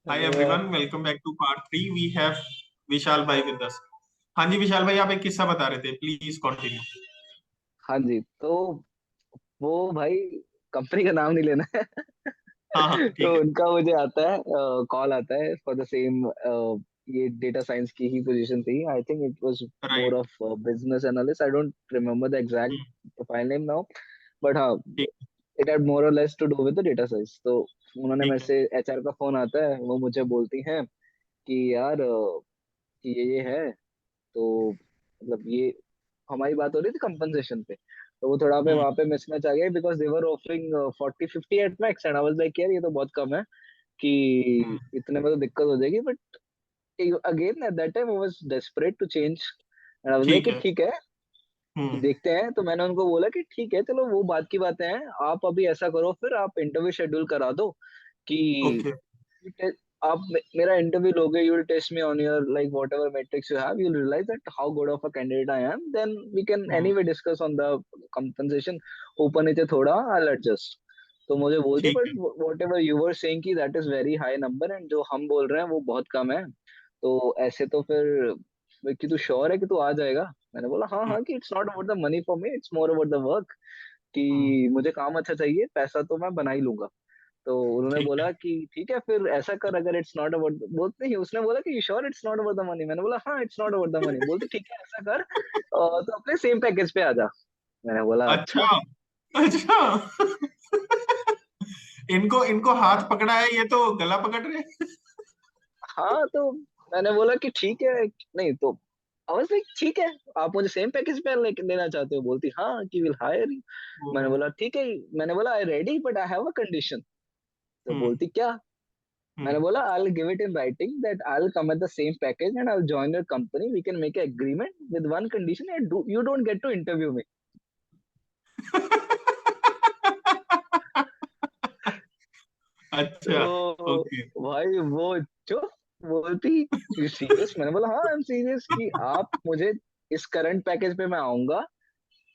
Hi hello यार। everyone, welcome back to part 3. We have विशाल भाई with us. हाँ जी विशाल भाई, आप एक किस्सा बता रहे थे, प्लीज कंटिन्यू। हाँ जी, तो वो भाई कंपनी का नाम नहीं लेना है। हाँ हाँ ठीक तो है। उनका मुझे आता है, कॉल आता है फॉर द सेम। ये डेटा साइंस की ही पोजीशन थी। I think it was more right. Of business analyst. I don't remember the exact profile name now, but हाँ, ठीक। It had more or less to do with the data science. तो उन्होंने मेरे ठीक है। से, एचआर का फोन आता है, वो मुझे बोलती हैं कि यार कि ये है। तो मतलब ये हमारी बात हो रही थी कंपनसेशन पे। तो वो थोड़ा पे हम्म। वहां पे मिसमैच आ गया, because they were offering 40-50 at max, and I was like यार ये तो बहुत कम है कि हम्म। इतने में तो दिक्कत हो जाएगी। But again at that time I was desperate to change, and I was like ठीक कि है। ठीक है, हम्म। देखते हैं। तो मैंने उनको बोला कि ठीक है, चलो वो बात की बातें हैं। आप अभी ऐसा करो, फिर आप इंटरव्यू शेड्यूल करा दो कि ओके। आप मेरा इंटरव्यू लोगे, you will test me on your like whatever metrics you have, you will realise that how good of a candidate I am, then we can hmm. Anyway discuss on the compensation. ऊपर नीचे थोड़ा आई adjust. तो मुझे बोलते, ठीक but है। Whatever you were saying कि that is very high number, and जो हम बोल रहे हैं वो बहुत कम है। तो ऐसे तो फिर कि तू श्योर है कि तू आ जाएगा? मैंने बोला हाँ हम्म। हाँ, कि it's not about the money for me, it's more about the work. हम्म। कि मुझे काम अच्छा चाहिए, पैसा तो मैं बना ही लूंगा। तो उन्होंने ठीक है। बोला कि ठीक है, फिर ऐसा कर, अगर इट्स नॉट अबाउट, बोलते ही उसने बोला कि sure it's not about the money. मैंने बोला हाँ, it's not about the money. बोलते ठीक है, ऐसा कर, तो अपने सेम पैकेज पे आ जा। मैंने बोला अच्छा। अच्छा। अच्छा। इनको इनको हाथ पकड़ा है, ये तो गला पकड़ रहे हैं। हाँ, तो मैंने बोला कि ठीक है। नहीं तो आवाज लाइक ठीक है, आप मुझे सेम पैकेज पे लेके लेना चाहते हो? बोलती हाँ, कि विल हायर यू। मैंने ओ। बोला ठीक है। मैंने बोला I ready, but I have a condition. तो हम्म। बोलती क्या? मैंने हम्म। बोला I'll give it in writing that I'll come at the same package and I'll join your company. We can make an agreement with one condition, and you don't get to interview me. अच्छा। तो okay. भाई वो चुप, बोलती you serious? मैंने बोला हाँ, I am serious, कि आप मुझे इस करंट पैकेज पे मैं आऊंगा,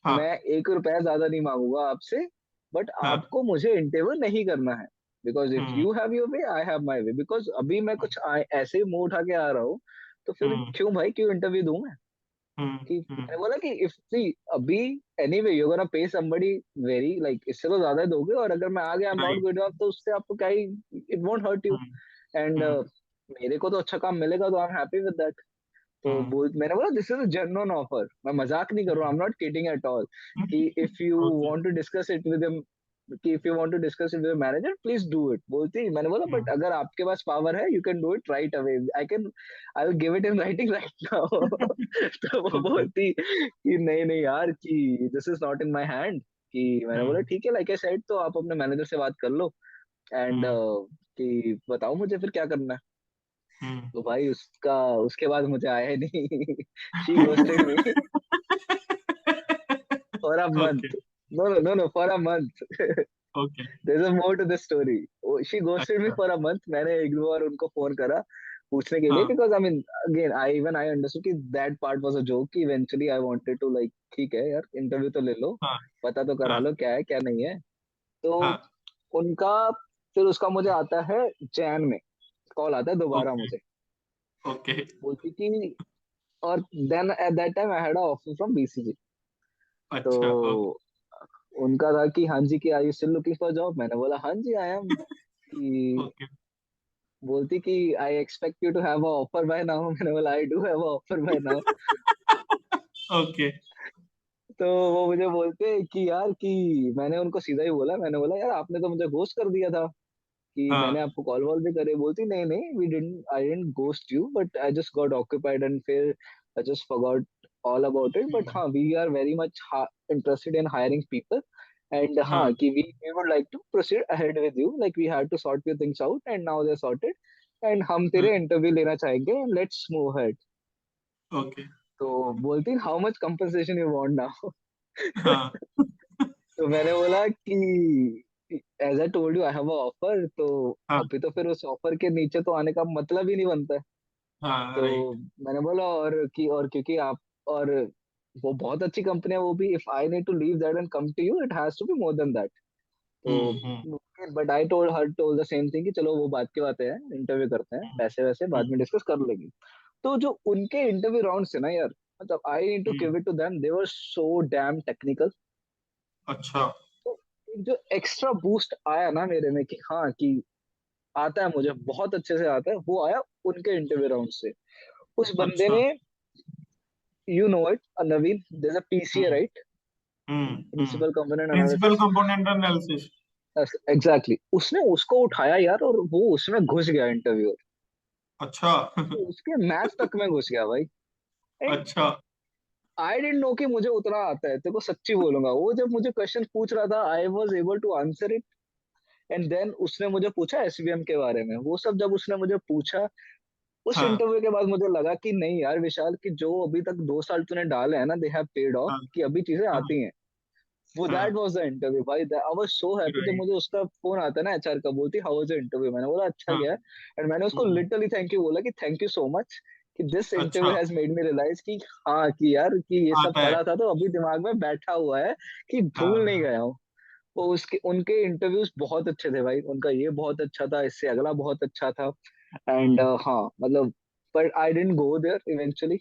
हाँ। मैं 1 रुपया ज्यादा नहीं मांगूंगा आपसे, बट हाँ। आपको मुझे इंटरव्यू नहीं करना है। Because if hmm. You have your way, I have my way. Because अभी मैं कुछ ऐसे ही मुंह उठा के आ रहा हूँ, तो फिर हम्म। क्यों भाई, क्यों इंटरव्यू दूं मैं? हम्म। कि हम्म। मैंने बोला कि इफ सी अभी anyway you gonna pay somebody very like, इससे तो ज्यादा ही दोगे, और अगर मैं आ गया, I am not right. Good enough, तो उससे आपको क्या ही, it won't hurt you. Hmm. And hmm. मेरे को तो अच्छा काम मिलेगा, तो I am happy with that. तो हम्म। बोल, मैंने बोला this is a genuine offer, मैं मजाक नहीं कर रहा हूँ, I am not kidding at all. कि if you okay. Want to discuss it with him, कि if you want to discuss it with manager, please do it. बोलती, मैंने बोला बट हम्म। अगर आपके पास पावर है, you can do it right away, I will give it in writing right now. तो वो ओके। बोलती कि नहीं नहीं यार, कि this is not in my hand. कि मैंने बोला हम्म। ठीक है, लाइक आई सेड, तो आप अपने मैनेजर से बात कर लो, एंड हम्म। कि बताओ मुझे फिर क्या करना है। हम्म। तो भाई उसका, उसके बाद मुझे आया ही नहीं। She ghosted me for a okay. Month. No no no no, for a month. Okay. There is more to this story. She ghosted me अच्छा। For a month. मैंने एक दो बार उनको फोन करा पूछने के लिए, हाँ। Because I mean again I understood कि that part was a joke, कि eventually I wanted to like ठीक है यार, इंटरव्यू तो ले लो, हाँ। पता तो करा हाँ। लो क्या है क्या नहीं है। तो हाँ। उनका, फिर उसका मुझे आता है जैन में, कॉल आता है दोबारा ओके। मुझे। ओके। बोलती कि, और then at that time I had a offer from BCG. अच्छा। ओके। तो उनका था कि हाँ जी, कि are you still looking for job? मैंने बोला हाँ जी आई एम। कि ओके। बोलती कि I expect you to have a offer by now. मैंने बोला I do have a offer by now. Okay. तो वो मुझे बोलते कि यार, कि मैंने उनको सीधा ही बोला, मैंने बोला यार आपने तो मुझे घोस्ट कर दिया था, कि मैंने हाँ। आपको कॉल वॉल भी करे। बोलती नहीं नहीं, we didn't, I didn't ghost you, but I just got occupied, and फिर I just forgot all about it. But hmm. हाँ, we are very much interested in hiring people, and हाँ, हाँ। कि we would like to proceed ahead with you, like we had to sort your things out, and now they are sorted, and हम तेरे हम्म। Interview लेना चाहेंगे, let's move ahead. Okay. तो बोलती how much compensation you want now? हाँ। तो मैंने बोला कि as I told you, I have a offer. तो हाँ। अभी तो फिर उस ऑफर के नीचे तो आने का मतलब ही नहीं बनता है। हाँ। तो राइट। मैंने बोला, और क्योंकि आप, और वो बहुत अच्छी कंपनी है वो भी, if I need to leave that and come to you, it has to be more than that. तो हम्म। But I told the same thing कि चलो वो बात की बातें हैं, इंटरव्यू करते हैं, पैसे वैसे बाद में डिस्कस कर लेंगे। तो जो उनके इंटरव्यू राउंड से ना यार, मतलब I need to give it to them, they were so damn technical. अच्छा। तो एक जो एक्स्ट्रा बूस्ट आया ना मेरे में कि हाँ कि आता है, मुझे बहुत अच्छे से आता है, वो आया उनके इंटरव्यू राउंड से। उस बंदे अच्छा। ने, you know it, Naveen, there a PCA hmm. Right, hmm. Principal component principal analysis. Component analysis. Exactly, उसने उसको उठाया यार, और वो उसमें घुस गया इंटरव्यू, अच्छा। उसके मैथ्स तक में घुस गया भाई। एंड अच्छा। आई डेंट नो कि मुझे उतना आता है, तेरे को सच्ची बोलूंगा, वो जब मुझे क्वेश्चन पूछ रहा था I was able to answer it. And then उसने मुझे पूछा एसवीएम के बारे में, वो सब जब उसने मुझे पूछा, उस हाँ। इंटरव्यू के बाद मुझे लगा कि नहीं यार विशाल, कि जो अभी तक 2 साल तूने डाले हैं ना, दे हैव पेड ऑफ, हाँ। कि अभी चीजें हाँ। आती हैं। वो दैट हाँ। वाज द इंटरव्यू भाई, आई वाज सो हैप्पी जब राइट। मुझे उसका फोन आता है ना, एचआर का, बोलती हाउ वाज द इंटरव्यू, मैंने बोला अच्छा हाँ। गया। एंड मैंने उसको हम्म। लिटरली थैंक यू बोला कि थैंक यू सो मच, कि दिस अच्छा। Interview has made me realise कि हाँ कि यार कि ये सब आता है। पढ़ा था तो अभी दिमाग में बैठा हुआ है, कि भूल नहीं हाँ। गया हूँ। वो उसके उनके इंटरव्यूज बहुत अच्छे थे भाई, उनका ये बहुत अच्छा था, इससे अगला बहुत अच्छा था। And hmm. हाँ मतलब, but I didn't go there eventually.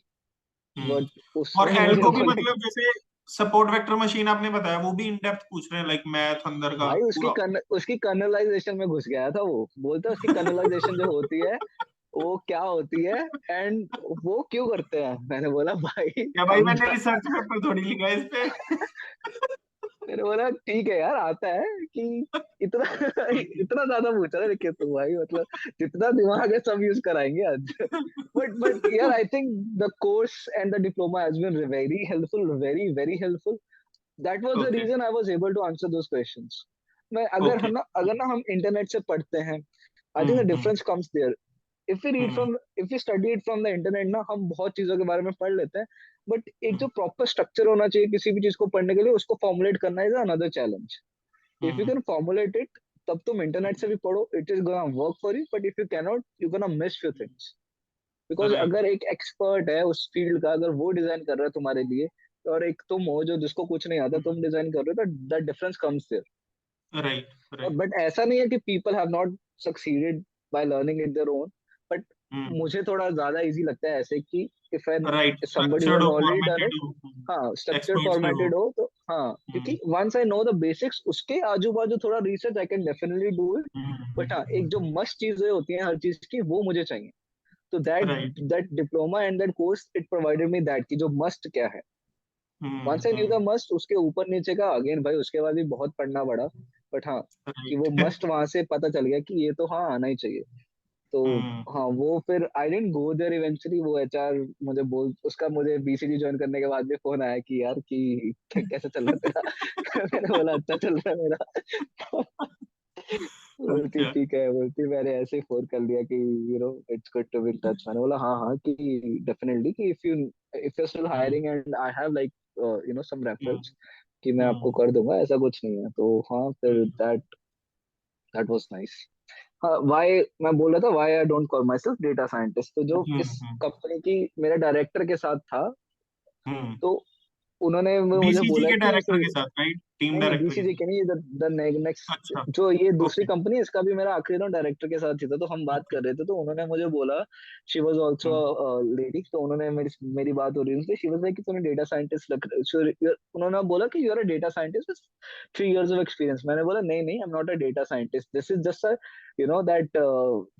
Hmm. But और उसने मुझे एल्गो भी बोला मतलब जैसे सपोर्ट वेक्टर मशीन आपने बताया, वो भी इन डेप्थ पूछ रहे हैं, लाइक मैथ अंदर का भाई पूरा। उसकी कर्नलाइजेशन में घुस गया था, वो बोलता है उसकी कर्नलाइजेशन जो होती है वो क्या होती है, एंड वो क्यों करते हैं। मैंने बोला भाई क्या भाई, मैंने समझा। रिसर्च पेपर थोड़ी लिखा है इस पे। मैंने बोला ठीक है यार, आता है कि इतना इतना ज्यादा पूछा था, देखिए तो भाई मतलब जितना दिमाग है सब यूज कराएंगे आज। बट यार I think the course and the diploma has been very helpful, very very helpful. That was the okay. Reason I was able to answer those questions. मैं ओके। अगर ना हम इंटरनेट से पढ़ते हैं, I think the hmm. Difference comes there. Hmm. If we study it from the internet ना, हम बहुत चीजों के बारे में पढ़ लेते हैं, बट एक जो हम्म। प्रॉपर स्ट्रक्चर होना चाहिए किसी भी चीज को पढ़ने के लिए, उसको फॉर्मुलेट करना is another challenge. If you hmm. Can formulate it, तब तुम इंटरनेट से भी पढ़ो, it is gonna work for you. But if you cannot, you gonna miss few things. Because right. अगर एक एक्सपर्ट है उस फील्ड का, अगर वो डिजाइन कर रहा है तुम्हारे लिए, और एक तुम हो जो जिसको कुछ नहीं आता, तुम डिजाइन कर रहे हो, तो that difference comes there. Right. और राइट। बट ऐसा नहीं है कि people have not succeeded by learning it their own. बट मुझे थोड़ा ज्यादा इजी लगता है ऐसे कि if an right, somebody structured has हो, already done फॉर्मेटेड it, हो, हाँ स्ट्रक्चर एक्सपर्ट से हो। फॉर्मेटेड हो तो हाँ, क्योंकि हम्म। Once I know the basics, उसके आजू बाजू थोड़ा research I can definitely do it. But हाँ, एक जो मस्ट चीजें होती हैं हर चीज की, वो मुझे चाहिए। तो that right. That diploma and that course it provided me that, कि जो मस्ट क्या है। Once I knew the hmm. Must, उसके ऊपर नीचे का अगेन भाई उसके बाद भी बहुत पढ़ना पड़ा। बट हाँ, कि वो राइट। मस्ट वहां से पता चल गया कि ये तो हाँ आना ही चाहिए। तो हम्म। हाँ, वो फिर आई डेंट गो देयर इवेंचुअली। वो एचआर मुझे बोल उसका मुझे बीसीजी ज्वाइन करने के बाद भी फोन आया कि यार कि कैसा चल रहा है तेरा। मैंने बोला अच्छा चल रहा है मेरा। बोलती अच्छा। ठीक है, बोलती मैंने ऐसे ही फोन कर दिया कि it's good to be in touch. मैंने बोला हाँ हाँ कि डेफिनेटली, कि if you still hmm. Hiring and I have like some hmm. Referrals, कि मैं आपको हम्म। कर दूंगा, ऐसा कुछ नहीं है। तो हाँ फिर हम्म। That that was nice. हाँ, वाई मैं बोल रहा था, why I don't call myself data scientist, तो जो इस हम्म। कंपनी की मेरे डायरेक्टर के साथ था, हम्म। तो उन्होंने मुझे बीसीजी बोला के कि डायरेक्टर के साथ, राइट, टीम नहीं नहीं, डायरेक्टर के बीसीजी साथ। के नहीं, द नेक्स्ट अच्छा। जो ये दूसरी ओके। कंपनी है, इसका भी मेरा आखिरी राउंड डायरेक्टर के साथ ही था। तो हम बात ओके। कर रहे थे, तो उन्होंने मुझे बोला, she was also hmm. Lady, तो उन्होंने मेरी बात हो रही थी, शी वाज लाइक कि तूने डेटा साइंटिस्ट लग, उन्होंने बोला कि you are a data scientist with 3 years of experience. मैंने बोला नहीं नहीं, I am not a data scientist, this is just a that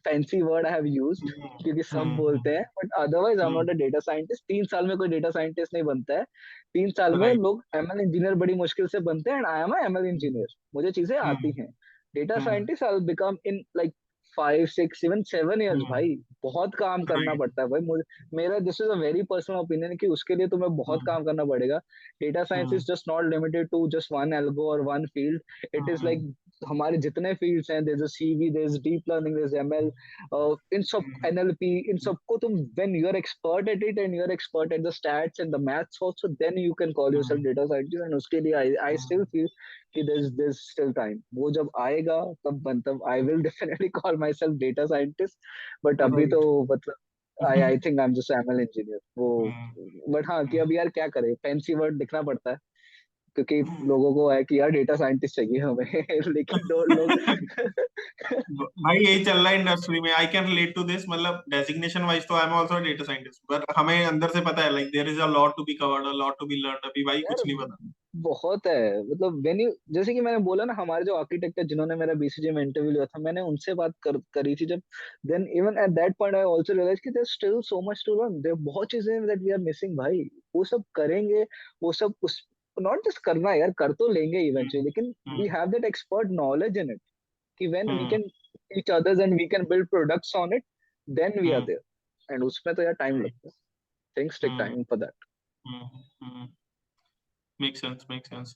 fancy word I have used, क्योंकि सब बोलते हैं, but otherwise I am not a data scientist. 3 साल में कोई डेटा साइंटिस्ट नहीं बनता है। 3 साल में राइट। लोग एमएल इंजीनियर बड़ी मुश्किल से बनते हैं, and I am ML engineer, मुझे चीजें आती हम्म। हैं। Data hmm. Scientist I will become in like 5 6 7 7 years हम्म। भाई। बहुत काम करना राइट। पड़ता है भाई मुझे। मेरा this is a very personal opinion, कि उसके लिए तुम्हें बहुत हम्म। काम करना पड़ेगा। Data science hmm. Is just not limited to just one algo और one field. It is hmm. Like हमारे जितने फील्ड्स हैं, there is CV, there is deep learning, there is ML, इन सब एनएलपी, इन सबको तुम when you are expert at it and you are expert at the stats and the maths also, then you can call yourself hmm. Data scientist. And उसके लिए I still feel कि there's still time। वो जब आएगा तब I will definitely call myself data scientist. But अभी तो right. मतलब I think I am just ML engineer वो। बट हाँ, कि अब यार क्या करे, फैंसी वर्ड लिखना पड़ता है। क्योंकि लोगों को है कि यार डेटा साइंटिस्ट चाहिए हमें लेकिन दो लोग भाई यही चल रहा है इंडस्ट्री में। I can relate to this, मतलब डेजिग्नेशन वाइज तो I am also data scientist, पर हमें अंदर से पता है like there is a lot to be covered, a lot to be learn, अभी भाई यार कुछ नहीं पता। बहुत है, मतलब व्हेन यू, जैसे कि मैंने बोला ना, हमारे जो आर्किटेक्ट है जिन्होंने मेरा बीसीजी में इंटरव्यू लिया था, मैंने उनसे बात करी थी जब, then even at that point I also realise कि there still so much to learn, there बहुत चीजें हैं दैट वी आर मिसिंग भाई। वो सब करेंगे, वो सब उस, नॉट जस्ट करना है यार, कर तो लेंगे इवेंचुअली, हम्म लेकिन we hmm have that expert knowledge in it कि when we hmm can each others and we can build products on it, then we are hmm there. And उसमें तो यार टाइम राइट। लगता है, things take hmm time for that. Hmm make sense, make sense.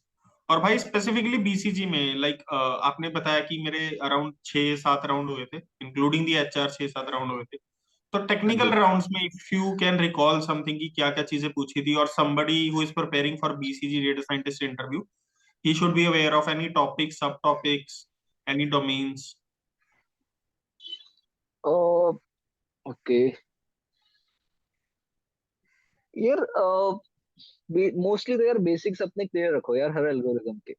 और भाई specifically BCG में like आपने बताया कि मेरे अराउंड 6-7 राउंड हुए थे, इंक्लूडिंग दी एचआर 6-7 राउंड हुए थे। तो हाँ टेक्निकल जी। राउंड्स में if you can recall something कि क्या क्या चीजें पूछी थी, और somebody who is preparing for BCG data scientist interview, he should be aware of any topics, subtopics, any domains. Okay यार, मोस्टली तो यार बेसिक्स अपने क्लियर रखो यार हर एल्गोरिदम के,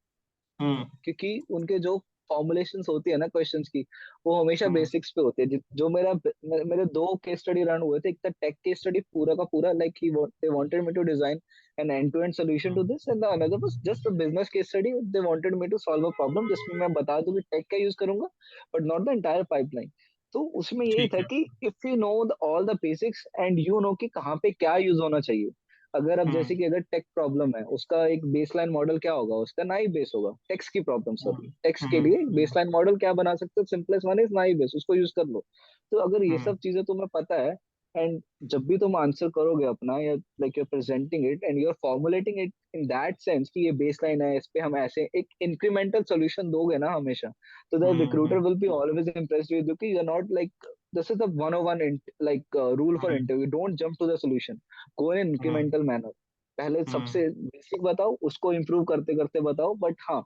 हम्म क्योंकि उनके जो फॉर्मुलेशंस होती है ना क्वेश्चंस की, वो हमेशा हम्म बेसिक्स पे होते हैं। जो मेरा मेरे दो केस स्टडी रन हुए थे, एक था टेक केस स्टडी पूरा का पूरा, लाइक ही they wanted me to design an end to end solution to this, and the another was just a business case study, they wanted me to solve a problem जिसमें मैं बता दूं कि tech का यूज करूंगा but not the entire pipeline. तो उसमें यही ठीक था है। कि if you know all the basics and you know कि कहाँ पे क्या यूज होना चाहिए, अगर अब हम्म जैसे कि अगर टेक प्रॉब्लम है, उसका एक बेसलाइन मॉडल क्या होगा, उसका नाइव बेस होगा। टेक्स की प्रॉब्लम, सॉरी, टेक्स के लिए हम्म बेसलाइन मॉडल क्या बना सकते हो, simplest one is naive base, उसको यूज कर लो। तो अगर ये हम्म सब चीजें तुम्हें पता है, एंड जब भी तुम आंसर करोगे अपना, या like you are presenting it and you are formulating it in that sense कि ये बेसलाइन है, इस पे हम ऐसे एक इंक्रीमेंटल सोल्यूशन दोगे ना हमेशा, तो the recruiter hmm will be always impressed with you कि you are not like, this is the 101 like rule for hmm interview, don't jump to the solution, go in hmm incremental manner। पहले हम्म सबसे basic बताओ, उसको improve करते करते बताओ, but हाँ,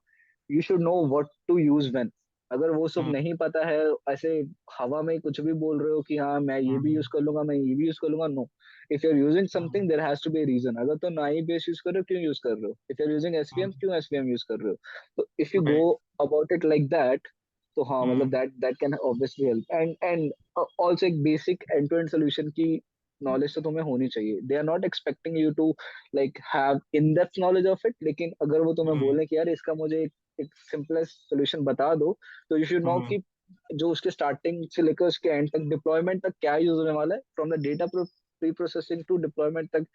you should know what to use when. अगर वो सब हम्म नहीं पता है, ऐसे हवा में कुछ भी बोल रहे हो कि हाँ मैं ये भी यूज कर लूंगा, मैं ये भी यूज कर लूंगा, no. If you are using something there has to be reason. अगर तो ना ही बेस यूज कर रहे हो, क्यों यूज कर रहे हो? If you are using SVM, क्यों एसवीएम यूज कर रहे हो? तो if you go right. About it like that, तो हाँ मतलब hmm that that can obviously help. And also एक basic end to end solution की नॉलेज तो तुम्हें होनी चाहिए। They are not expecting you to like have in depth knowledge of it, लेकिन अगर वो तुम्हें हम्म बोले कि यार इसका मुझे एक सिंपलेस्ट सोल्यूशन बता दो, तो यू शुड नो हम्म कि जो उसके स्टार्टिंग से लेकर उसके एंड तक डिप्लॉयमेंट तक क्या यूज होने वाला है, from the data pre processing to deployment तक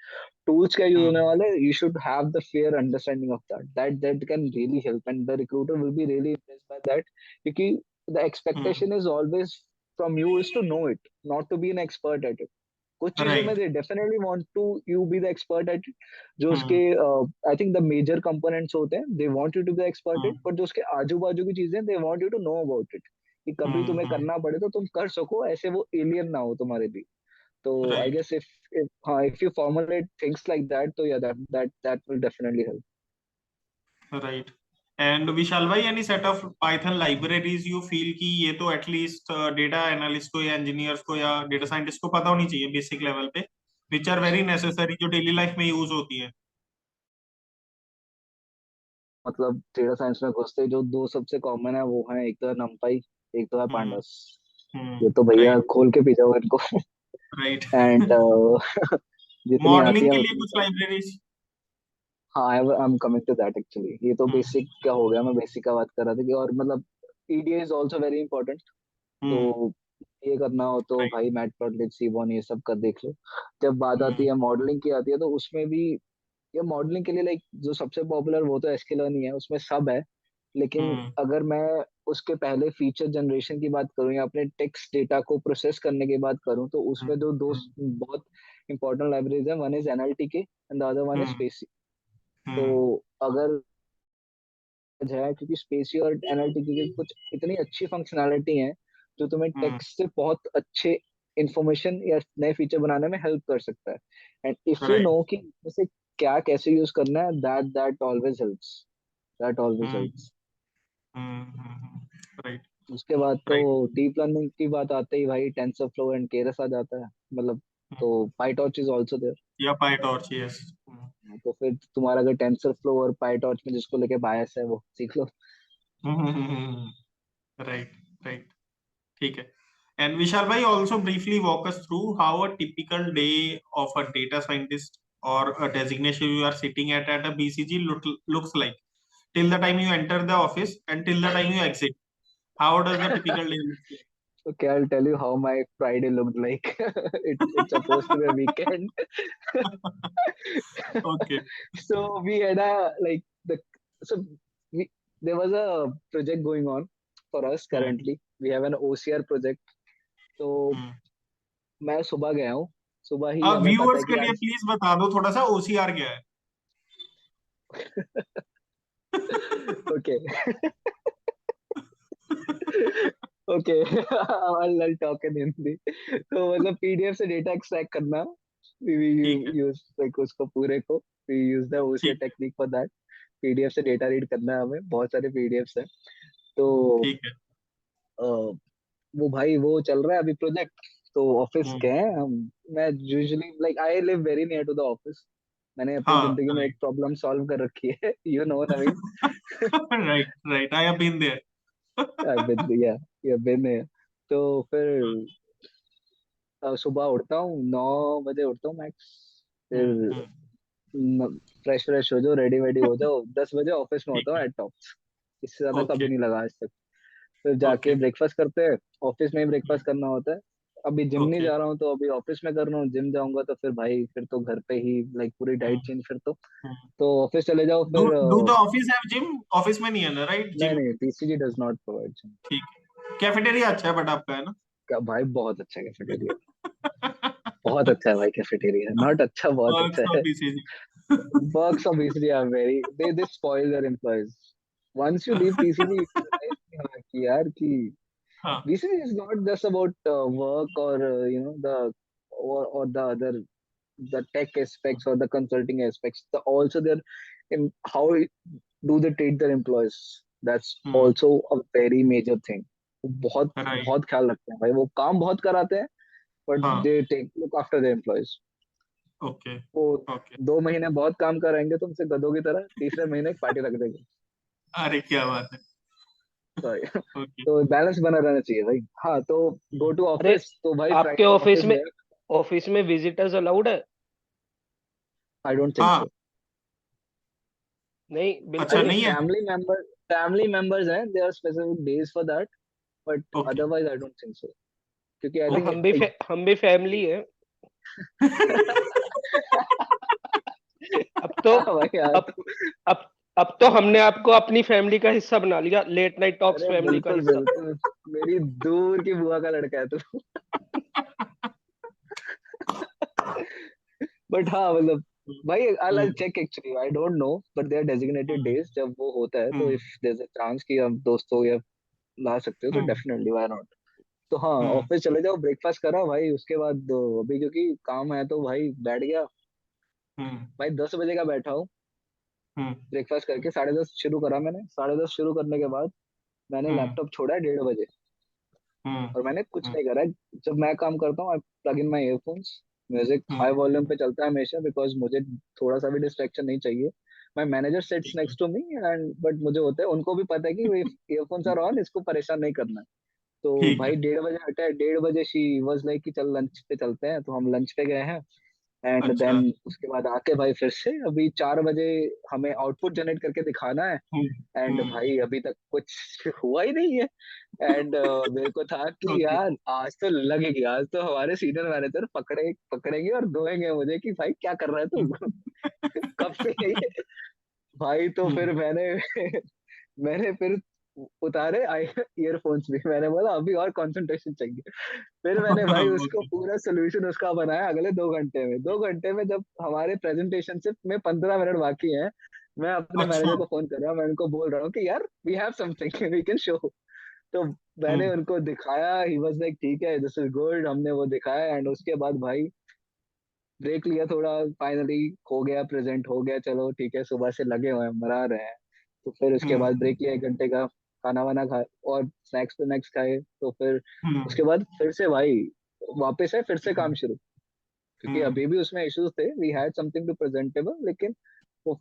टूल्स क्या यूज होने हम्म वाले, you should have the fair understanding of that, that can really help, and the recruiter will be really impressed by that, क्योंकि the expectation is always from you is to know it, not to be an expert at it। कुछ चीजों में right. they definitely want to you be the expert at it, जो उसके हम्म I think the major components होते हैं, they want you to be the expert at it, hmm but जो उसके आजू बाजू की चीजें they want you to know about it, कि कभी तुम्हें हम्म करना पड़े तो तुम कर सको, ऐसे वो एलियन ना हो तुम्हारे लिए। So I right. guess if you formulate things like that, so yeah, that will definitely help. Right. And Vishal भाई, any set of Python libraries you feel कि ये तो एटलीस्ट डेटा एनालिस्ट को या इंजीनियर्स को या डेटा साइंटिस्ट को पता होनी चाहिए बेसिक लेवल पे, विच आर वेरी नेसेसरी, जो डेली लाइफ में यूज होती है? मतलब डेटा साइंस में घुसते ही जो दो सबसे कॉमन है वो है, एक तो है नमपाई, एक तो है हम्म पांडास। ये तो भैया राइट। खोल के पी जाओ इनको राइट। एंड जितनी आती मॉडलिंग है के लिए उतनी कुछ करो। लाइब्रेरीज? हाँ, I am coming to that actually. ये तो हम्म बेसिक का हो गया, मैं बेसिक का बात कर रहा था कि, और मतलब EDA is also very important. Hmm तो ये करना हो तो राइट। भाई मैटप्लॉटलिब, सीबॉन, ये सब का देख लो। जब बात आती हम्म है मॉडलिंग की आती है, तो उसमें भी ये मॉडलिंग के लिए लाइक जो सबसे पॉपुलर वो तो एसक्यूएल ही है, उसमें सब है। लेकिन हम्म अगर मैं उसके पहले फीचर जनरेशन की बात करूं या अपने टेक्स्ट डेटा को प्रोसेस करने की बात करूं, तो उसमें जो दो हम्म बहुत इंपॉर्टेंट लाइब्रेरीज है, one is NLTK and the other one is hmm spaCy. तो हम्म अगर है, क्योंकि स्पेसी और एनएलटीके की कुछ इतनी अच्छी फंक्शनैलिटी है जो तुम्हें हम्म टेक्स्ट से बहुत अच्छे इंफॉर्मेशन या नए फीचर बनाने में हेल्प कर सकता है। And if you right. Know कि जैसे क्या कैसे यूज करना है, that that always helps, that always hmm helps. Right. उसके बाद तो राइट। डीप लर्निंग की बात आते ही भाई टेंसरफ्लो एंड केरस आ जाता है, मतलब। तो पाइटॉर्च इज आल्सो देयर। या पाइटॉर्च, यस। तो फिर तुम्हारा अगर टेंसर फ्लो और पाइटॉर्च में जिसको लेके बायस है वो सीख लो। राइट, राइट, ठीक है। And Vishal bhai, also briefly walk us through how a typical day of a data scientist or a designation you are sitting at a BCG looks like till the time you enter the office and till the time you exit. How does the typical day look Okay, I'll tell you how my Friday looked like. It's supposed to be a weekend. like? Okay. So we had a like the so we there was a project going on for us Hmm. currently. We have an OCR project. तो Hmm. मैं सुबह गया हूँ, सुबह ही हमें पता है viewers कि के लिए आज प्लीज बता दो थोड़ा सा ओसीआर क्या है। Okay okay I'll talk in Hindi. तो मतलब पीडीएफ से डेटा एक्सट्रैक्ट करना, we ठीक है, use like उसको पूरे को we use the OCR ठीक है, technique for that। पीडीएफ से डेटा रीड करना है हमें, बहुत सारे पीडीएफ्स है। तो ठीक है। अ, वो भाई वो चल रहा है अभी प्रोजेक्ट, तो ऑफिस हम्म। गए हैं हम। मैं usually like I live very near to the office. मैंने अपनी हाँ, जिंदगी में एक राइट। प्रॉब्लम सॉल्व कर रखी है you know Naveen. Right, right, I have been there. I've been there, yeah, yeah, been there। तो फिर सुबह उठता हूँ 9 बजे उठता हूँ मैक्स। हम्म, फिर हम्म, फ्रेश फ्रेश हो जाओ, रेडी वेडी हो जाओ, 10 बजे ऑफिस में ठीक होता हूँ है। Eight top. इससे ज्यादा कभी ओके, नहीं लगा आज तक। फिर जाके ओके, ब्रेकफास्ट करते हैं, ऑफिस में ही ब्रेकफास्ट करना होता है। अभी जिम नहीं ओके। जा रहा हूँ तो अभी ऑफिस में कर रहा हूँ, जिम जाऊंगा तो फिर भाई फिर तो घर पे ही लाइक पूरी डाइट चेंज फिर तो ऑफिस चले जाओ डू फिर do the office have gym? Office में नहीं है ना, राइट, नहीं जिम? नहीं, PCG does not provide gym. ठीक है, कैफेटेरिया अच्छा है बट आपका, है ना? क्या भाई, बहुत अच्छा कैफेटेरिया, बहुत अच्छा है भाई कैफेटेरिया, नॉट अच्छा, बहुत वर्क्स अच्छा ऑफ है। PCG. Works obviously are very they spoil their employees. Once you leave PCG, you realize कि यार कि हाँ, BCG is not just about work or or the other the tech aspects or the consulting aspects. Also their in how do they treat their employees? That's also a very major thing. बहुत right, बहुत ख्याल रखते हैं भाई, वो काम बहुत कराते हैं बट हाँ, they take look after their employees. Okay, वो ओके। 2 महीने बहुत काम कराएंगे तुमसे गधों की तरह, तीसरे महीने एक पार्टी रख देंगे। अरे क्या बात है। तो, ओके। तो बैलेंस बना रहना चाहिए भाई। हाँ तो गो टू अरे ऑफिस, तो भाई आपके फ्राइडे ऑफिस ऑफिस में गए। विजिटर्स अलाउड है? आई डोंट थिंक हाँ, सो। नहीं अच्छा बिल्कुल अरे नहीं। नहीं है। फैमिली मेंबर्स हैं, there are specific days for that, but okay. Otherwise I don't think so. क्योंकि आई तो ओके। थिंक हम भी फैमिली है। अब तो हाँ भाई यार अब तो अब अब तो हमने आपको अपनी फैमिली का हिस्सा बना लिया, लेट नाइट टॉक्स अरे फैमिली का बिल्कुल हिस्सा। बिल्कुल, मेरी दूर की बुआ का लड़का है तू। बट हाँ मतलब भाई I hmm, check actually, I don't know but they are designated hmm, days जब वो होता है, तो hmm, if there is a chance कि आप दोस्तों या ला सकते हो तो हम्म, डेफिनेटली व्हाई नॉट। तो हाँ हम्म, ऑफिस चले जाओ, ब्रेकफास्ट करा भाई, उसके बाद अभी क्योंकि काम है तो भाई बैठ गया। हम्म, भाई 10 बजे का बैठा हूँ, हम्म, ब्रेकफास्ट करके 10:30 शुरू करा मैंने, 10:30 शुरू करने के बाद मैंने हम्म, लैपटॉप छोड़ा है 1:30 बजे, हम्म, और मैंने कुछ हम्म, नहीं करा है। जब मैं काम करता हूँ I plug in my earphones, music hmm, high volume पे चलता है हमेशा, बिकॉज मुझे थोड़ा सा भी डिस्ट्रैक्शन नहीं चाहिए। माई मैनेजर सिट्स ठीक है, next to me and but मुझे होता है, उनको भी पता है कि ईयरफोन्स आर ऑन, इसको परेशान नहीं करना है। तो ठीक भाई है। 1:30 हटा है, 1:30 शी वॉज लाइक कि चल लंच पे चलते हैं, तो हम लंच पे गए हैं। एंड अच्छा। देन उसके बाद आके भाई फिर से अभी 4 बजे हमें आउटपुट जनरेट करके दिखाना है। हम्म, एंड हम्म, भाई अभी तक कुछ हुआ ही नहीं है। एंड मेरे को था कि ओके। यार आज तो लगेगी, आज तो हमारे सीनियर मैनेजर पकड़ेंगे और धोएंगे मुझे कि भाई क्या कर रहा है हम्म, तू कब से यही है? भाई तो हम्म, फिर मैंने मैंने फिर उतारे आई ईयरफोन्स भी, मैंने बोला अभी और कंसंट्रेशन चाहिए। फिर मैंने भाई उसको ओके। पूरा सोल्यूशन उसका बनाया अगले 2 घंटे में। 2 घंटे में जब हमारे प्रेजेंटेशन से में 15 मिनट बाकी हैं, मैं अपने मैनेजर अच्छा। को फोन कर रहा हूँ, मैं उनको बोल रहा हूँ कि यार we have something we can show. तो मैंने हम्म, उनको दिखाया, ही वाज लाइक ठीक है दिस इज गुड, हमने वो दिखाया। एंड उसके बाद भाई ब्रेक लिया थोड़ा, फाइनली हो गया, प्रेजेंट हो गया, चलो ठीक है, सुबह से लगे हुए हैं, मरा रहे हैं। तो फिर उसके बाद हम्म, ब्रेक लिया 1 घंटे का, खाना वाना खा और स्नैक्स तो नेक्स्ट खाए। तो फिर हम्म, उसके बाद फिर से भाई वापस है, फिर से काम हम्म, शुरू। क्योंकि हम्म, अभी भी उसमें इश्यूज थे, we had something to presentable, लेकिन वो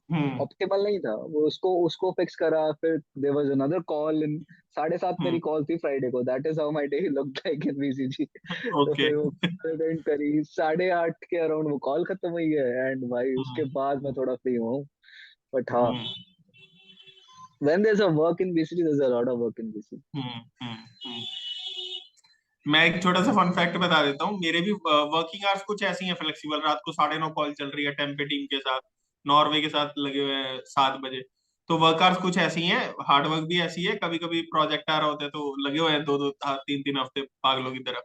ऑप्टिमल नहीं था, वो उसको उसको फिक्स करा, फिर there was another call in 7:30 मेरी कॉल थी फ्राइडे को, that is how my day looked like in BCG. तो ओके। फिर वो अटेंड करी, 8:30 के अराउंड वो कॉल खत्म हुई है, एंड भाई उसके बाद मैं थोड़ा फ्री हूँ। बट हाँ, when there's a work in BCG, there's a lot of work in BCG. मैं एक छोटा सा फन फैक्ट बता देता हूँ, मेरे भी वर्किंग आवर्स कुछ ऐसी हैं फ्लेक्सिबल, रात को 9:30 कॉल चल रही है टेम्पे टीम के साथ, नॉर्वे के साथ लगे हुए हैं 7 बजे। तो वर्क आवर्स कुछ ऐसी हैं, हार्ड वर्क भी ऐसी है, कभी कभी प्रोजेक्ट आ रहा होता है तो लगे हुए हैं 2-2 3-3 हफ्ते पागलों की तरह।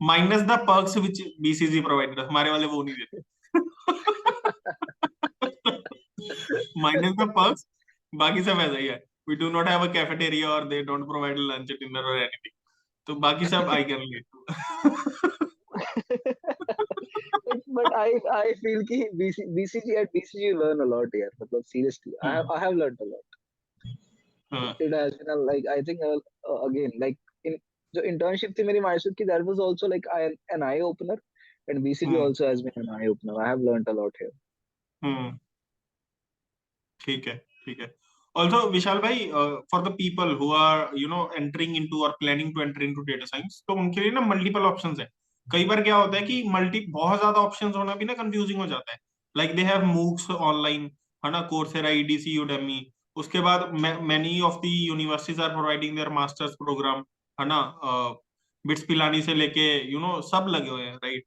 Minus the perks which BCG provided, हमारे वाले वो नहीं देते। माइनस द पर्क्स, बाकी सब ऐसा ही है। We do not have a cafeteria और they don't provide lunch dinner और एनीथिंग, तो बाकी सब I can lead. but I feel कि BCG you learn a lot here, मतलब seriously I have learned a lot. It has been like I think again like in जो internship थी मेरी माइसूर की, that was also like an eye opener, and BCG also has been an eye opener. I have learned a lot here. ठीक है, ठीक है। Also Vishal भाई, for the people who are entering into और planning to enter into data science, तो उनके लिए ना मल्टीपल ऑप्शंस है। कई बार क्या होता है कि बहुत ज्यादा ऑप्शंस होना भी ना कंफ्यूजिंग हो जाता है। Like they have MOOCs online, है ना, कोर्सेरा, ईडीसी, यूडेमी। उसके बाद many of the universities are providing their masters program, है ना, बिट्स पिलानी से लेके सब लगे हुए हैं, राइट?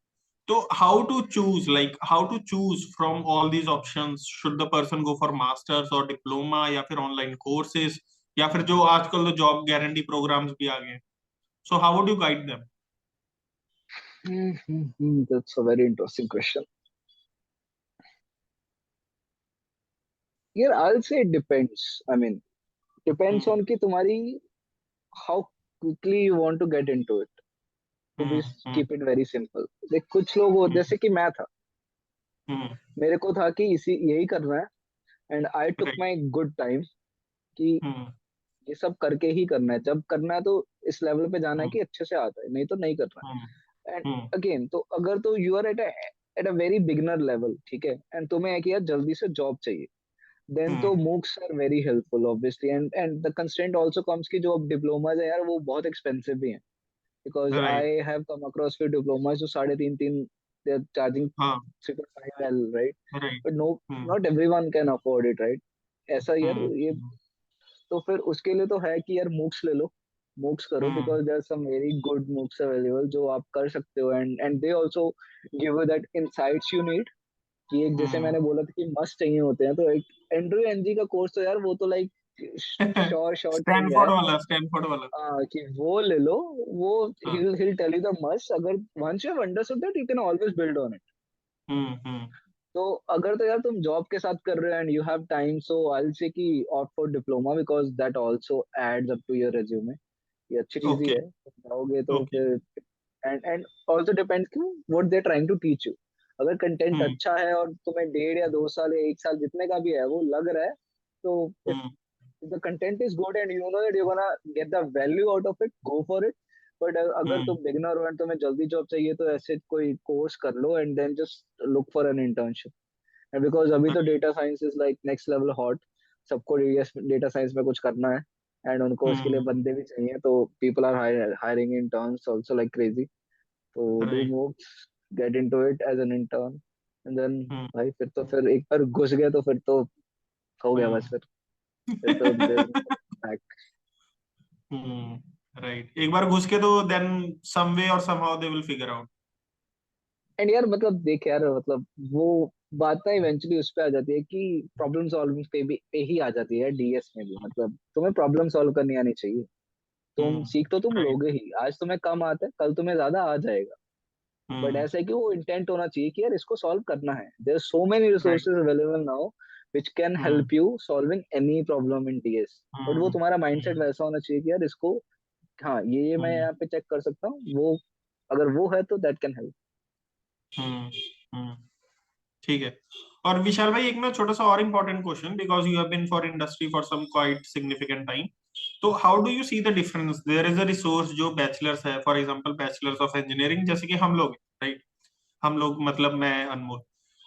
तो how to choose from all these options? Should the person go for masters और डिप्लोमा, या फिर ऑनलाइन कोर्सेज, या फिर जो आजकल तो जॉब गारंटी प्रोग्राम्स भी आ गए? So how would you guide them? That's a very interesting question. Yeah, I'll say it depends. I mean, depends on कि तुम्हारी how quickly you want to get into it. To be keep it very simple. देख कुछ लोग हो, जैसे कि मैं था, मेरे को था कि इसी यही करना है, and I took my good time कि ये सब करके ही करना है, जब करना है तो इस लेवल पे जाना है कि अच्छे से आता है, नहीं तो नहीं करना है। एंड अगेन, तो अगर तो you are at a very beginner level, ठीक है, एंड तुम्हें है कि यार जल्दी से जॉब चाहिए, देन तो MOOCs are very helpful obviously, and the constraint also comes कि जो अब डिप्लोमाज है यार वो बहुत एक्सपेंसिव भी हैं, because I right. have come across few diplomas जो 3.5 they're charging हाँ। 3.5 L, right? Right. But no, not everyone can afford it, right? ऐसा यार ये, तो फिर उसके लिए तो है कि यार मूक्स ले लो, मूक्स करो, because there are some very good mooks available जो आप कर सकते हो, and they also give you that insights you need, कि एक जैसे मैंने बोला था कि मस्त चाहिए होते हैं, तो एक एंड्रयू एनजी का कोर्स तो यार वो तो लाइक शॉर्ट थिंग है। स्टैनफोर्ड वाला। कि वो ले लो, वो he'll tell you the must, अगर once you have understood that you can always build on it. तो अगर तो यार तुम जॉब के साथ कर रहे हो and you have time, so I will say कि opt for diploma, because that also adds up to your resume, ये अच्छी चीज ही ओके। है, जाओगे तो ओके। फिर। एंड आल्सो डिपेंड्स कि what they trying to teach you, अगर कंटेंट अच्छा है और तुम्हें 1.5 या 2 साल या 1 साल जितने का भी है वो लग रहा है, तो if the content is good and you know that you're gonna get the value out of it, go for it. But अगर तुम बिगनर हो एंड तुम्हें जल्दी जॉब चाहिए, तो ऐसे कोई कोर्स कर लो and then just look for an internship. And because अभी तो data science is like next level hot, सबको डेटा साइंस में कुछ करना है, एंड उनको उसके लिए बंदे भी चाहिए, तो people are hiring interns also like crazy. तो do move, get into it as an intern, and then भाई फिर तो फिर एक बार घुस गए तो फिर तो हो गया बस, फिर तो there's no back. राइट। एक बार घुस के तो देन सम वे और somehow they will figure out. And यार मतलब देख यार, मतलब वो बात ना इवेंचुअली उस पे आ जाती है कि प्रॉब्लम सॉल्विंग पे ही आ जाती है डीएस में भी, मतलब तुम्हें प्रॉब्लम सॉल्व करनी आनी चाहिए, तुम सीख तो तुम राइट। लोगे ही, आज तुम्हें कम आता है कल तुम्हें ज्यादा आ जाएगा, बट ऐसा है कि वो इंटेंट होना चाहिए कि यार इसको सॉल्व करना है, there so many right. Resources available now which can help you solving any problem in DS, but वो तुम्हारा माइंडसेट वैसा होना चाहिए कि यार इसको, हाँ ये मैं यहाँ पे चेक कर सकता हूँ, वो अगर वो है तो दैट कैन हेल्प। ठीक है। और विशाल भाई, एक ना छोटा सा और important question, because you have been for industry for some quite significant time, तो how do you see the difference? There is a resource जो बैचलर्स है, for example bachelors of engineering, जैसे कि हम लोग, राइट? हम लोग मतलब मैं, अनमोल,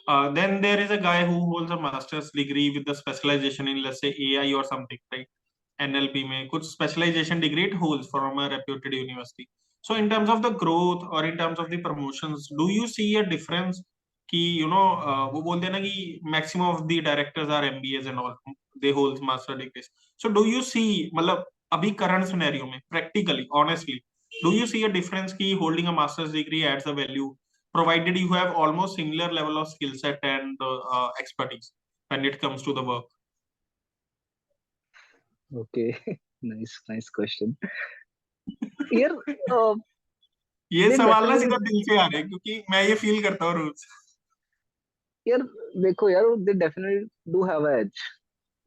Then there is a guy who holds a master's degree with the specialization in, let's say, AI or something, right? NLP में कुछ specialization degree it holds from a reputed university. So in terms of the growth or in terms of the promotions, do you see a difference कि वो बोलते हैं ना कि maximum of the directors are MBAs and all, they hold master degrees. So do you see, मतलब अभी current scenario में practically, honestly, do you see a difference कि holding a master's degree adds a value, provided you have almost similar level of skill set and expertise when it comes to the work? Okay, nice question. यार ये they सवाल ना definitely, सीधा दिल से आ रहे हैं क्योंकि मैं ये फील करता हूँ रोज. यार देखो यार, they definitely do have a edge.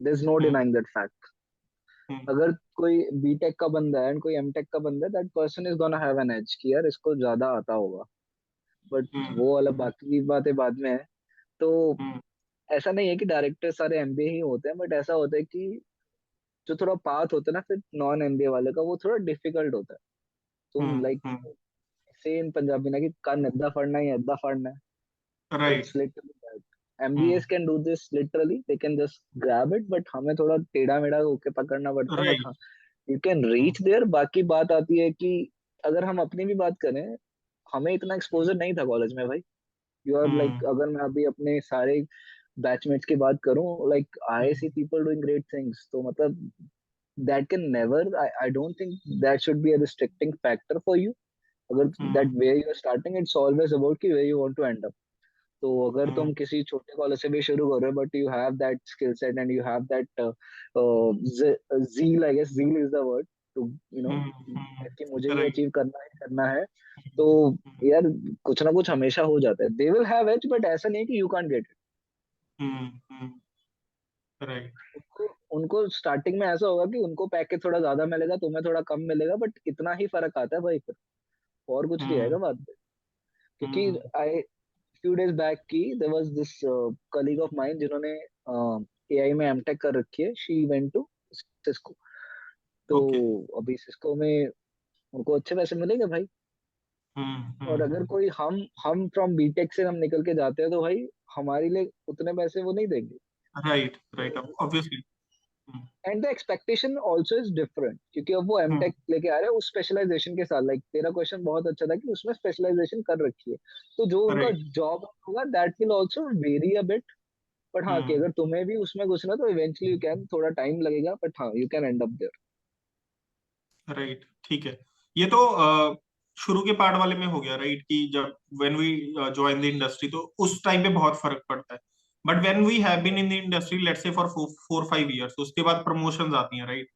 There's no hmm, denying that fact. हम्म, अगर कोई बीटेक का बंदा है एंड कोई एमटेक का बंदा है, that person is gonna have an edge कि यार इसको ज्यादा आता होगा. बट हम्म, वो वाला बाकी की बातें बाद में है. तो हम्म, ऐसा नहीं है कि डायरेक्टर सारे एमबीए ही होते हैं, बट ऐसा होता है कि जो थोड़ा पाथ होता है ना फिर नॉन एमबीए वाले का, वो थोड़ा डिफिकल्ट होता है. तुम लाइक हम्म, से इन पंजाबी ना कि कान इद्दा फड़ना है या इद्दा फड़ना है. Right. It's literally that. Hmm, MBS can do this literally, they can just grab it, but हमें थोड़ा टेढ़ा मेढ़ा होके पकड़ना पड़ता है. But right. हाँ, यू कैन रीच देयर. बाकी बात आती है कि अगर हम अपनी भी बात करें, हमें इतना एक्सपोजर नहीं था कॉलेज में भाई. यू आर लाइक, हम्म, अगर मैं अभी अपने सारे बैचमेट्स की बात करूं, like I see people doing great things, तो मतलब that can never, I don't think that should be a restricting factor for you. अगर that hmm, way you are starting, it's always about कि way you want to end up. तो अगर तुम हम्म, किसी छोटे college से भी शुरू कर रहे हो, but you have that skill set and you have that zeal, I guess zeal is the word to, you know, हम्म, कि मुझे ये राइट. अचीव करना है, तो यार कुछ ना कुछ हमेशा हो जाता है. They will have edge, but ऐसा नहीं है कि you can't get it. Hmm, right. उनको उनको स्टार्टिंग में ऐसा होगा कि उनको पैकेज थोड़ा ज्यादा मिलेगा, तुम्हें थोड़ा कम मिलेगा, बट इतना ही फर्क आता है भाई फिर, और कुछ नहीं हम्म, आएगा बाद में. क्योंकि हम्म, आई few days back की there was this colleague of mine जिन्होंने एआई में एमटेक कर रखी है. she went to Cisco. तो ओके. अभी सिस्को में उनको अच्छे पैसे मिलेंगे भाई. हम्म, और अगर कोई हम फ्रॉम बीटेक से हम निकल के जाते हैं, तो भाई हमारे लिए उतने पैसे वो नहीं देंगे. राइट, राइट, तो obviously. And the expectation also is different, क्योंकि अब वो हम्म, एमटेक लेके आ रहे हैं उस स्पेशलाइजेशन के साथ. लाइक तेरा क्वेश्चन बहुत अच्छा था कि उसमें स्पेशलाइजेशन कर रखी है, तो जो उनका राइट. जॉब होगा that will also very a bit. But हाँ, कि हम्म, अगर तुम्हें भी उसमें घुसना, तो इवेंचुअली यू कैन, थोड़ा टाइम लगेगा, बट हाँ you can end up there. Right. ठीक है. ये तो शुरू के पार्ट वाले में हो गया, राइट, कि जब when we join the industry तो उस टाइम पे बहुत फर्क पड़ता है. But when we have been in the industry let's say for 4-5 years, उसके बाद प्रमोशंस आती हैं, राइट,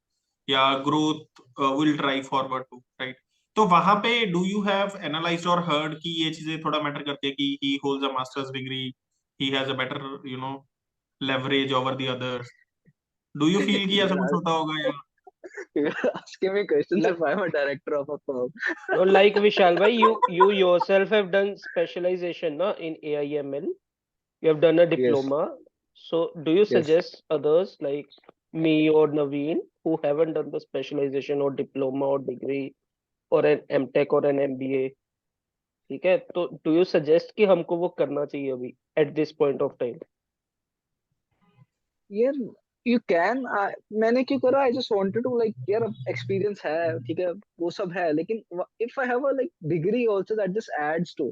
या growth will drive forward to, right. तो वहां पे डू यू हैव एनालाइज्ड और हर्ड कि ये चीजें थोड़ा मैटर करती है कि he holds a master's degree, he has a better leverage over the others? Do you feel कि ऐसा कुछ You're होता होगा या? asking me questions if I'm a director of a firm. No, like Vishal bhai, you yourself have done specialization na in AI/ML. You have done a Yes, diploma. So do you yes. suggest others like me or Naveen who haven't done the specialization or diploma or degree or an MTech or an MBA, ठीक है, तो do you suggest कि हमको वो करना चाहिए अभी at this point of time? यार यू कैन. मैंने क्यों करा, I just wanted to like, यार अब एक्सपीरियंस है, ठीक है, वो सब है, लेकिन if I have a like degree also, that just adds to.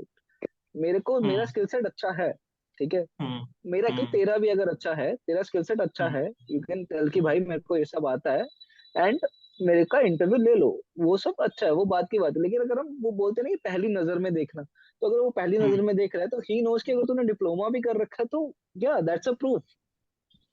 मेरे को मेरा हम्म, स्किल सेट अच्छा है, ठीक है. हम्म, मेरा क्यों, हम्म, तेरा भी अगर अच्छा है, तेरा स्किल सेट अच्छा हम्म, है, यू कैन टेल कि भाई मेरे को ये सब आता है, एंड मेरे का इंटरव्यू ले लो. वो सब अच्छा है, वो बात की बात है. लेकिन अगर हम वो बोलते हैं ना कि पहली नजर में देखना, तो अगर वो पहली हम्म, नजर में देख रहा है, तो ही नोज कि अगर तूने डिप्लोमा भी कर रखा है, तो या दैट्स अ प्रूफ.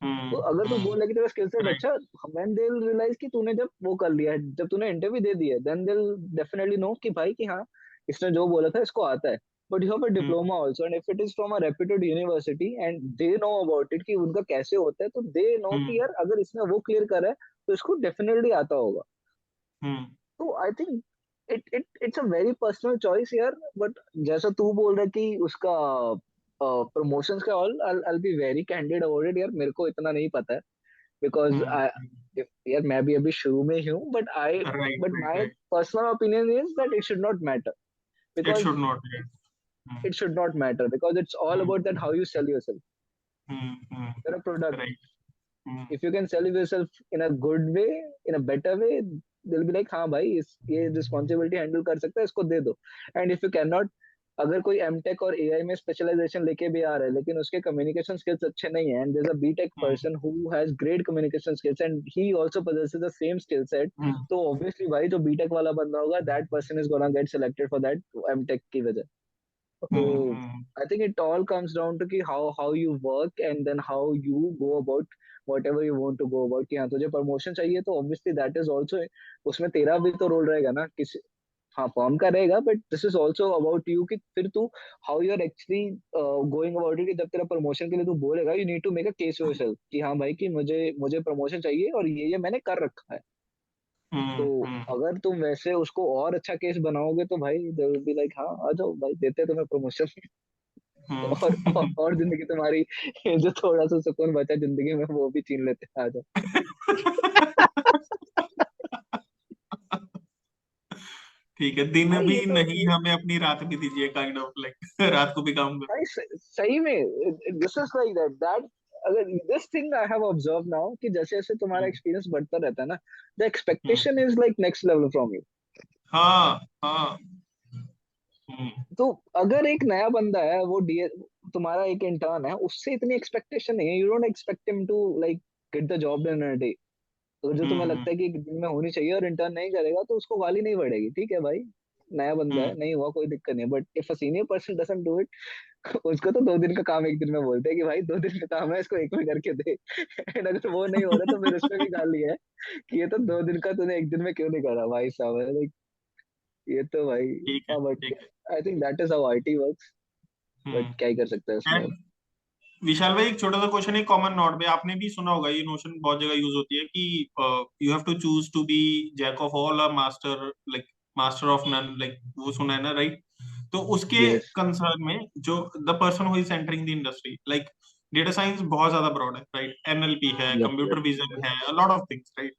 तो अगर तू बोल रहा है कि तेरा स्किल सेट राइट. अच्छा, व्हेन दे विल रियलाइज कि तूने जब वो कर लिया है, जब तूने इंटरव्यू दे दिया, then they will definitely know कि भाई कि हाँ, इसने जो बोला था इसको आता है. But you have a hmm, diploma also, and if it is from a reputed university and they know about it कि उनका कैसे होता है, तो दे नो कि हम्म, यार अगर इसने वो क्लियर करा है, तो इसको डेफिनेटली आता होगा. हम्म, तो I think it's a very personal choice यार. बट जैसा तू बोल रहा है कि उसका प्रमोशंस का, all I be very candid about it. यार मेरे को इतना नहीं पता है, बिकॉज हम्म, आई, यार मैं भी अभी शुरू में ही हूँ. Right, but right, my right. Personal opinion is that it should not matter, it because should not, right. Hmm, it should not matter because it's all hmm, about that how you sell yourself. You're a product. Right. If you can sell yourself in a good way, in a better way, they'll be like हाँ भाई ये responsibility handle कर सकता है, इसको दे दो. And if you cannot, अगर कोई एमटेक और एआई में स्पेशलाइजेशन लेके भी आ रहा है लेकिन उसके कम्युनिकेशन स्किल्स अच्छे नहीं है, and there is a BTech person who has great communication skills and he also possesses the same skill set, तो ऑब्वियसली भाई जो बीटेक वाला बंदा होगा that person is gonna get selected for that MTech की वजह. So I think it all comes down to कि how you work and then how you go about whatever you want to go about. कि हाँ तुझे promotion चाहिए तो obviously that is also, उसमें तेरा भी तो रोल रहेगा ना किसी, हाँ फॉर्म का रहेगा, but this is also about you कि फिर तू how you are actually going about it. कि जब तेरा प्रमोशन के लिए तू बोलेगा you need to make a case for yourself कि हाँ भाई कि मुझे मुझे प्रमोशन चाहिए और ये मैंने कर रखा है. तो अगर तुम वैसे उसको और अच्छा केस बनाओगे तो भाई दे विल बी लाइक हाँ आ जाओ भाई देते हैं तुम्हें प्रमोशन. और जिंदगी तुम्हारी जो थोड़ा सा सुकून बचा जिंदगी में वो भी छीन लेते हैं, आ जाओ. ठीक है, दिन भाई भी ये तो नहीं हमें अपनी रात भी दीजिए, काइंड ऑफ लाइक रात को भी काम करो. भाई सही में दिस इज लाइक दैट अगर this thing I have observe now कि जैसे जैसे तुम्हारा एक्सपीरियंस बढ़ता रहता है ना, the expectation is like next level from you. हाँ हाँ. हम्म, तो अगर एक नया बंदा है वो डी तुम्हारा एक इंटर्न है, उससे इतनी एक्सपेक्टेशन नहीं है. You don't expect him to like get the job done in a day. तो जो तुम्हें हम्म, लगता है कि एक दिन में होनी चाहिए और इंटर्न नहीं करेगा तो उसको गाली नहीं पड़ेगी. ठीक है भाई नया बंदा है, हम्म, नहीं हुआ कोई दिक्कत नहीं, but if a senior person doesn't do it, उसको तो 2 दिन का काम एक दिन में बोलते हैं कि भाई 2 दिन का काम है इसको एक में करके दे. एंड अगर वो नहीं हो रहा तो फिर उसमें भी गाली है कि ये तो 2 दिन का तूने एक दिन में क्यों नहीं करा भाई साहब. लाइक ये तो भाई, ठीक है हाँ बट ठीक है. I think that is how IT works. But क्या ही कर सकते हैं उसमें. एंड विशाल भाई, एक छोटा सा क्वेश्चन है कॉमन नोट पे. आपने भी सुना होगा, ये नोशन बहुत जगह यूज होती है कि you have to choose to be jack of all और master, like master of none, like वो सुना है ना, राइट? तो उसके यस. कंसर्न में जो the person who is entering the industry, like data science बहुत ज्यादा ब्रॉड है, राइट? एनएलपी है, यप कंप्यूटर यप विजन है, लॉट ऑफ थिंग्स, राइट?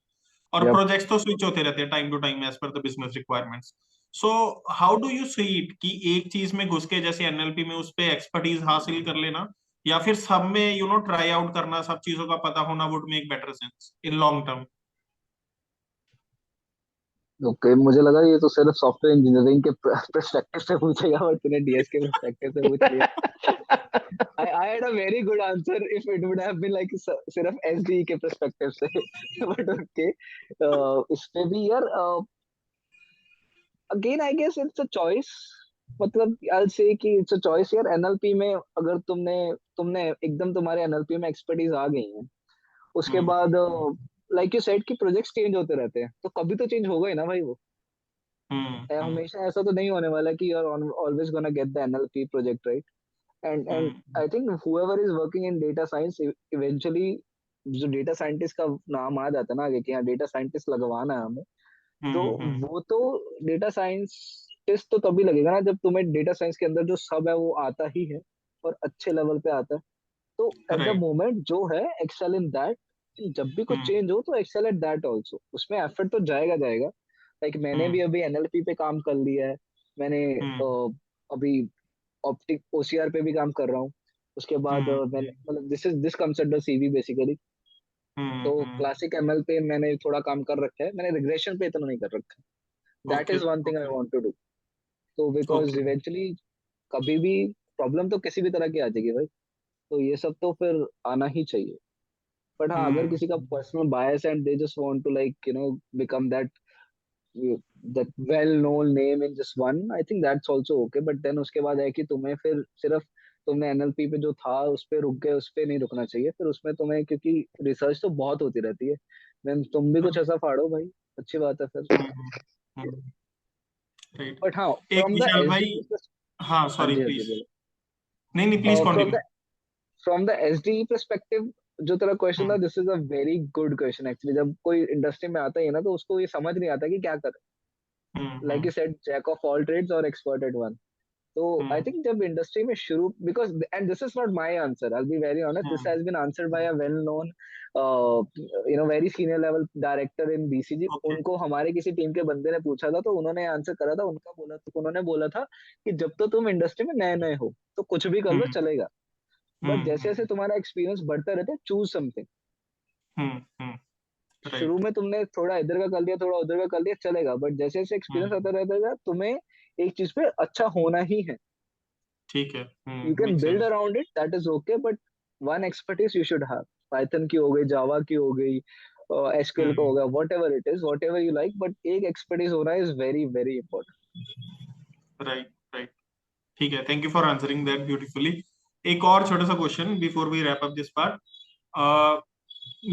और यप. प्रोजेक्ट्स तो स्विच होते रहते हैं time to time as per the business requirements. So how do you see it कि एक चीज में घुस के जैसे एनएलपी में उस पे एक्सपर्टीज हासिल कर लेना, या फिर सब में ट्राई आउट करना, सब चीजों का पता होना would make better sense in long term? Okay मुझे लगा ये तो सिर्फ सॉफ्टवेयर इंजीनियरिंग के पर्सपेक्टिव से पूछेगा बट तूने डीएस के पर्सपेक्टिव से पूछ लिया. I had a very good answer if it would have been like सिर्फ एसडी के पर्सपेक्टिव से. बट ओके इस पे भी यार again I guess it's a choice. मतलब आई से कि इट्स अ चॉइस यार. एनएलपी में अगर तुमने तुमने एकदम तुम्हारे एनएलपी में एक्सपर्टीज आ गई है, उसके हम्म, बाद लाइक यू सेड कि प्रोजेक्ट्स चेंज होते रहते हैं तो कभी तो चेंज होगा ही ना भाई वो. हम्म, हमेशा ऐसा तो नहीं होने वाला कि you are always gonna get the NLP project right. And hmm, I think whoever is working in data science eventually, जो डेटा साइंटिस्ट का नाम आ जाता है ना आगे कि हाँ डेटा साइंटिस्ट लगवाना है हमें, तो हम्म, वो तो डेटा साइंटिस्ट तो तभी लगेगा ना जब तुम्हें डेटा साइंस के अंदर जो सब है वो आता ही है और अच्छे लेवल पे आता है. तो एट द राइट. मोमेंट जो है एक्सेल इन दैट. जब भी कुछ हम्म, चेंज हो तो एक्सेल एट दैट ऑल्सो. उसमें एफर्ट तो जाएगा जाएगा. लाइक मैंने हम्म, भी अभी एनएलपी पे काम कर लिया है. मैंने हम्म, अभी ऑप्टिक ओसीआर पे भी काम कर रहा हूँ. उसके बाद हम्म, मैंने मतलब this comes under CV basically. तो हम्म. क्लासिक एमएल पे मैंने थोड़ा काम कर रखा है, मैंने रिग्रेशन पे इतना नहीं कर रखा. That okay is one thing I okay want to do. तो बिकॉज ओके. इवेंचुअली कभी भी प्रॉब्लम तो किसी भी तरह की आ जाएगी भाई. तो ये सब तो फिर आना ही चाहिए. बट हाँ अगर हम्म, किसी का personal bias and they just want to like become that well known name in just one, I think that's also okay. But then उसके बाद है कि तुम्हें फिर सिर्फ तुमने एनएलपी पे जो था उस पे रुक गए, उस पे नहीं रुकना चाहिए. फिर उसमें तुम्हें क्योंकि रिसर्च तो बहुत होती रहती है, देन तुम भी कुछ ऐसा फाड़ो भाई. अच्छी बात है फिर. हम्म, हम्म, राइट. बट हाँ एक फ्रॉम द विशाल भाई. एसडी. हाँ हाँ सॉरी जी हाँ जी प्लीज. बोलो. नहीं नहीं, please from continue. The from the SD perspective, जो तेरा क्वेश्चन था hmm, this is a very good question actually. जब कोई इंडस्ट्री में आता है ना तो उसको ये समझ नहीं आता कि क्या करे. Hmm, like you said jack of all trades और एक्सपर्ट एट वन. तो आई थिंक जब इंडस्ट्री में शुरू, because and this is not my answer, I will be very honest, this has been answered by a well known very senior level director in BCG. Okay. उनको हमारे किसी team के बंदे ने पूछा था, तो उन्होंने आंसर करा था, उन्होंने बोला था कि जब तो तुम इंडस्ट्री में नए नए हो तो कुछ भी कर लो चलेगा, बट जैसे जैसे तुम्हारा एक्सपीरियंस बढ़ता रहता है, चूज समथिंग। शुरू राइट। में तुमने थोड़ा इधर का कर लिया, थोड़ा उधर का कर लिया, चलेगा, बट जैसे जैसे एक्सपीरियंस आता रहेगा, तुम्हें एक चीज पे अच्छा होना ही है। ठीक है। You can make build sense. Around it, that is okay, but one expertise you should have. Python की हो गई, जावा की हो गई, एसक्यूएल का हो गया, whatever it is, whatever you like, but एक एक्सपर्टीज होना is very very important. Right, right. ठीक है, thank you for answering that beautifully. एक और छोटा सा question before we wrap up this part.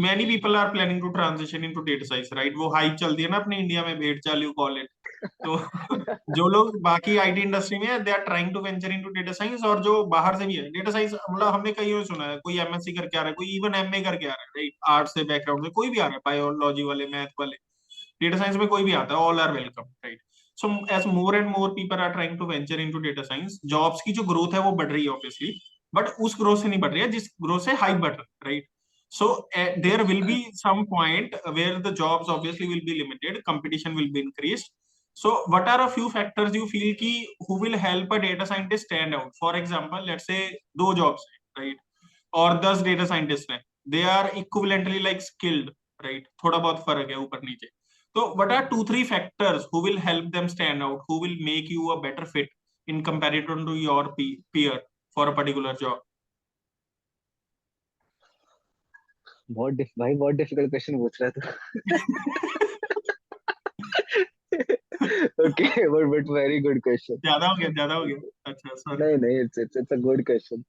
many people are planning to transition into data science, right? वो hype चलती है ना अपने इंडिया में, भेड़ चाल यू कॉल इट। तो जो लोग बाकी आईटी इंडस्ट्री में है, they are trying to venture into data science, और जो बाहर से भी है डेटा साइंस, मतलब हमने कई और सुना है, कोई एमएससी करके आ रहा है, कोई इवन एमए करके आ रहा है, राइट? आर्ट से बैकग्राउंड से कोई भी आ रहा है, बायोलॉजी वाले, मैथ वाले, डेटा साइंस में कोई भी आता है, all are welcome, right? So as more and more people are trying to venture into data science, jobs की जो ग्रोथ है वो बढ़ रही है ऑब्वियसली, बट उस ग्रोथ से नहीं बढ़ रही है जिस ग्रोथ से हाइप बढ़ रहा है, right? So there will be some point where the jobs obviously will be limited, competition will be increased. So what are a few factors you feel ki who will help a data scientist stand out? For example, let's say दो jobs हैं, right? और 10 data scientists हैं, they are equivalently like skilled, right? थोड़ा बहुत फर्क है ऊपर नीचे। तो what are 2-3 factors who will help them stand out, who will make you a better fit in comparison to your peer for a particular job? भाई बहुत difficult question पूछ रहा है तू। Okay, but very good question. ज्यादा हो गया, ज्यादा हो गया। अच्छा, सॉरी। नहीं नहीं, it's a good question.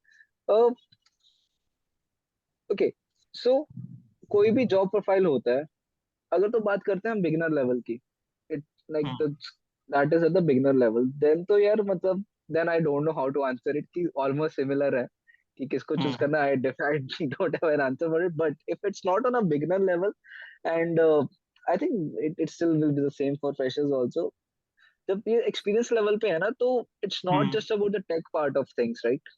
Okay, so कोई भी जॉब प्रोफाइल होता है, अगर तो बात करते हैं हम बिगिनर लेवल की, it like that is at the beginner level, then तो यार मतलब then I don't know how to answer it, कि ऑलमोस्ट सिमिलर है कि किसको चूज करना। I don't have an answer for it, but if it's not on a beginner level, and I think it still will be the same for freshers also. जब ये experience level पे है ना, तो it's not just about the tech part of things, right?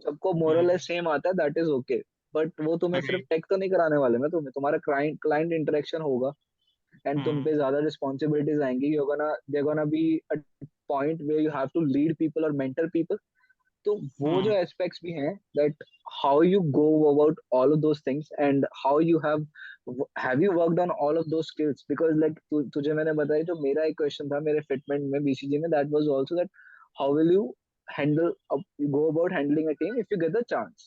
सबको more or less same आता है, that is okay, but वो तुम्हें सिर्फ राइट। टेक तो नहीं कराने वाले ना, तुम्हारा क्लाइंट क्लाइंट इंटरेक्शन होगा, एंड तुम पे ज्यादा रिस्पॉन्सिबिलिटीज आएंगी, there gonna be a point where you have to lead people और मेंटर पीपल। तो वो जो एस्पेक्ट्स भी हैं, that how you go about all of those things, and how you have you worked on all of those skills, because like तुझे मैंने बताया, जो मेरा एक क्वेश्चन था मेरे फिटमेंट में बीसीजी में, that was also that how will you handle go about handling a team if you get the chance.